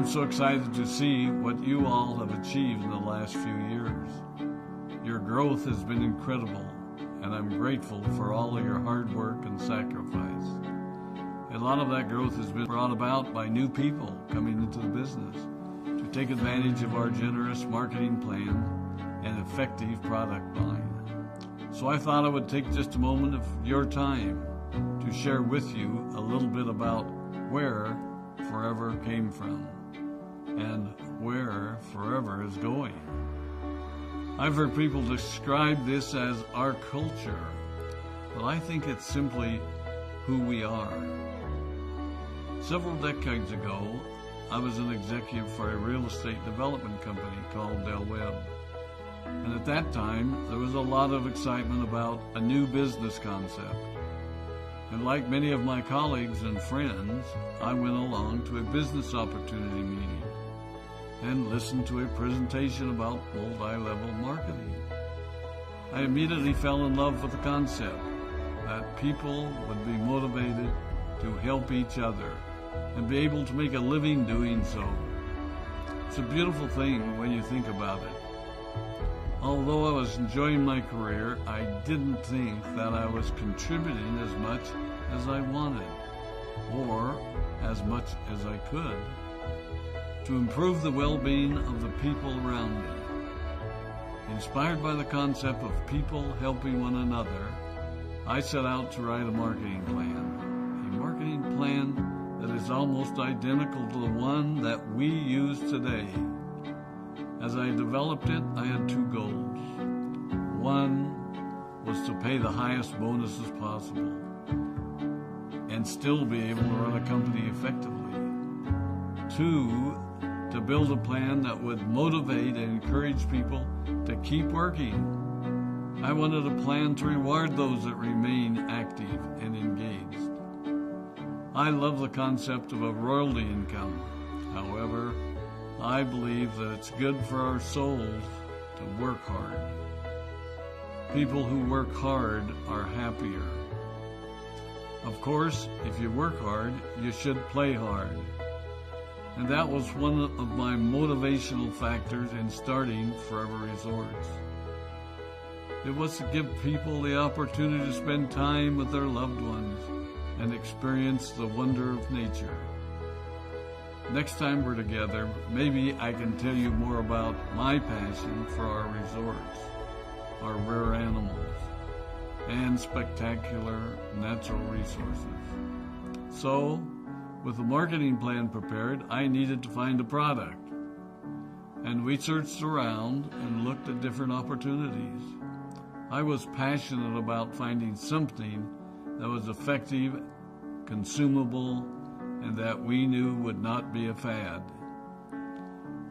I'm so excited to see what you all have achieved in the last few years. Your growth has been incredible, and I'm grateful for all of your hard work and sacrifice. A lot of that growth has been brought about by new people coming into the business to take advantage of our generous marketing plan and effective product line. So I thought I would take just a moment of your time to share with you a little bit about where Forever came from and where Forever is going. I've heard people describe this as our culture, but I think it's simply who we are. Several decades ago, I was an executive for a real estate development company called Del Webb. And at that time, there was a lot of excitement about a new business concept. And like many of my colleagues and friends, I went along to a business opportunity meeting and listened to a presentation about multi-level marketing. I immediately fell in love with the concept that people would be motivated to help each other and be able to make a living doing so. It's a beautiful thing when you think about it. Although I was enjoying my career, I didn't think that I was contributing as much as I wanted, or as much as I could, to improve the well-being of the people around me. Inspired by the concept of people helping one another, I set out to write a marketing plan that is almost identical to the one that we use today. As I developed it, I had two goals. One was to pay the highest bonuses possible and still be able to run a company effectively. Two, to build a plan that would motivate and encourage people to keep working. I wanted a plan to reward those that remain active and engaged. I love the concept of a royalty income. However, I believe that it's good for our souls to work hard. People who work hard are happier. Of course, if you work hard, you should play hard. And that was one of my motivational factors in starting Forever Resorts. It was to give people the opportunity to spend time with their loved ones and experience the wonder of nature. Next time we're together, maybe I can tell you more about my passion for our resorts, our rare animals, and spectacular natural resources. So, with the marketing plan prepared, I needed to find a product. And we searched around and looked at different opportunities. I was passionate about finding something that was effective, consumable, and that we knew would not be a fad.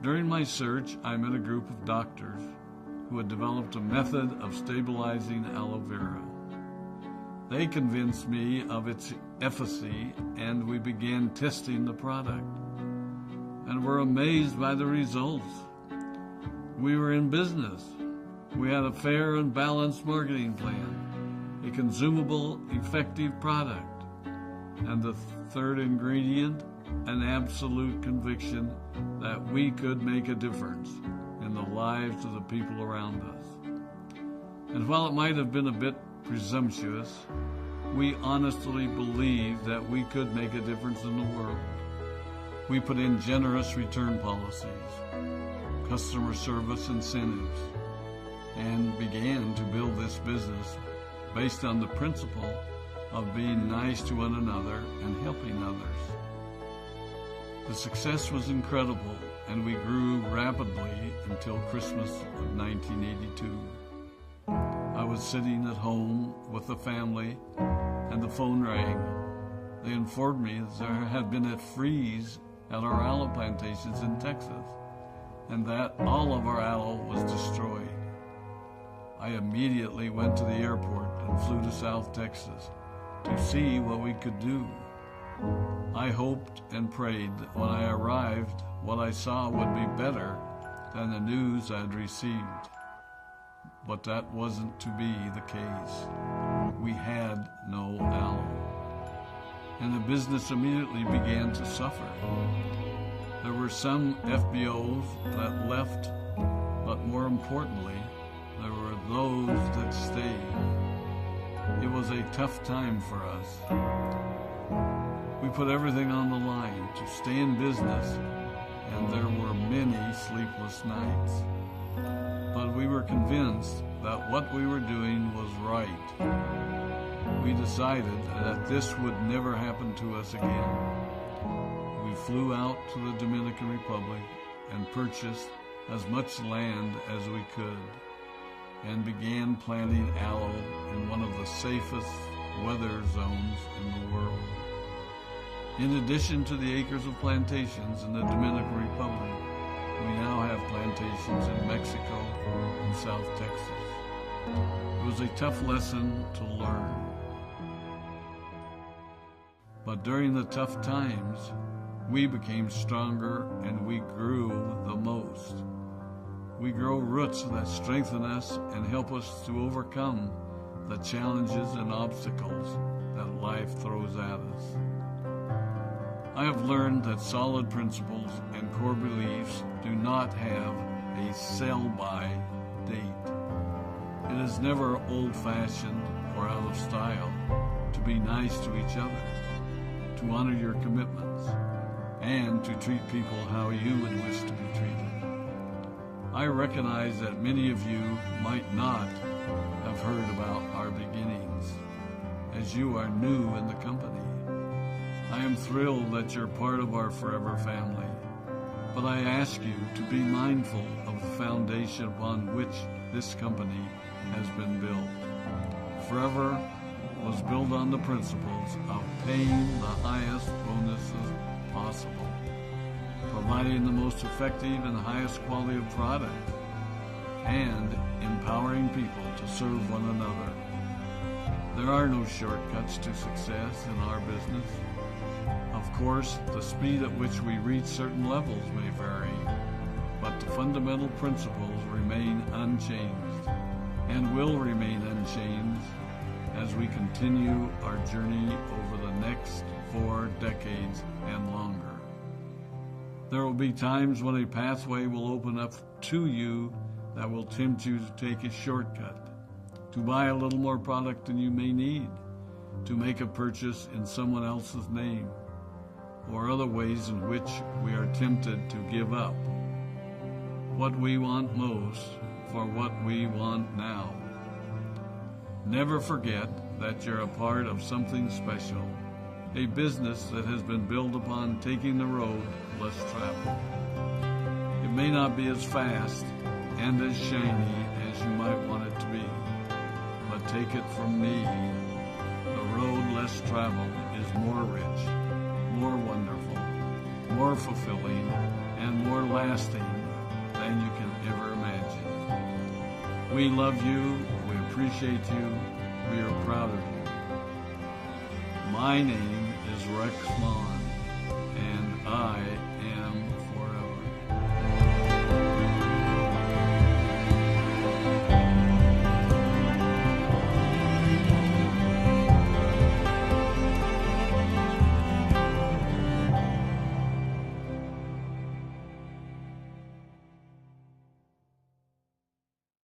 During my search, I met a group of doctors who had developed a method of stabilizing aloe vera. They convinced me of its efficacy, and we began testing the product, and were amazed by the results. We were in business. We had a fair and balanced marketing plan, a consumable, effective product, and the third ingredient, an absolute conviction that we could make a difference in the lives of the people around us. And while it might have been a bit presumptuous, we honestly believed that we could make a difference in the world. We put in generous return policies, customer service incentives, and began to build this business based on the principle of being nice to one another and helping others. The success was incredible, and we grew rapidly until Christmas of 1982. I was sitting at home with the family, and the phone rang. They informed me that there had been a freeze at our aloe plantations in Texas, and that all of our aloe was destroyed. I immediately went to the airport and flew to South Texas to see what we could do. I hoped and prayed that when I arrived, what I saw would be better than the news I'd received. But that wasn't to be the case. We had no aloe, and the business immediately began to suffer. There were some FBOs that left, but more importantly, there were those that stayed. It was a tough time for us. We put everything on the line to stay in business, and there were many sleepless nights. But we were convinced that what we were doing was right. We decided that this would never happen to us again. We flew out to the Dominican Republic and purchased as much land as we could and began planting aloe in one of the safest weather zones in the world. In addition to the acres of plantations in the Dominican Republic, we now have plantations in Mexico and South Texas. It was a tough lesson to learn. But during the tough times, we became stronger and we grew the most. We grow roots that strengthen us and help us to overcome the challenges and obstacles that life throws at us. I have learned that solid principles and core beliefs do not have a sell-by date. It is never old-fashioned or out of style to be nice to each other, to honor your commitments, and to treat people how you would wish to be treated. I recognize that many of you might not have heard about our beginnings, as you are new in the company. I am thrilled that you're part of our Forever family, but I ask you to be mindful of the foundation upon which this company has been built. Forever was built on the principles of paying the highest bonuses possible, providing the most effective and highest quality of product, and empowering people to serve one another. There are no shortcuts to success in our business. Of course, the speed at which we reach certain levels may vary, but the fundamental principles remain unchanged and will remain unchanged as we continue our journey over the next 4 decades and longer. There will be times when a pathway will open up to you that will tempt you to take a shortcut, to buy a little more product than you may need, to make a purchase in someone else's name, or other ways in which we are tempted to give up what we want most for what we want now. Never forget that you're a part of something special, a business that has been built upon taking the road less traveled. It may not be as fast and as shiny as you might want it to be, but take it from me, the road less traveled is more rich, more wonderful, more fulfilling, and more lasting than you can ever imagine. We love you, we appreciate you, we are proud of you. My name is Rex Mon, and I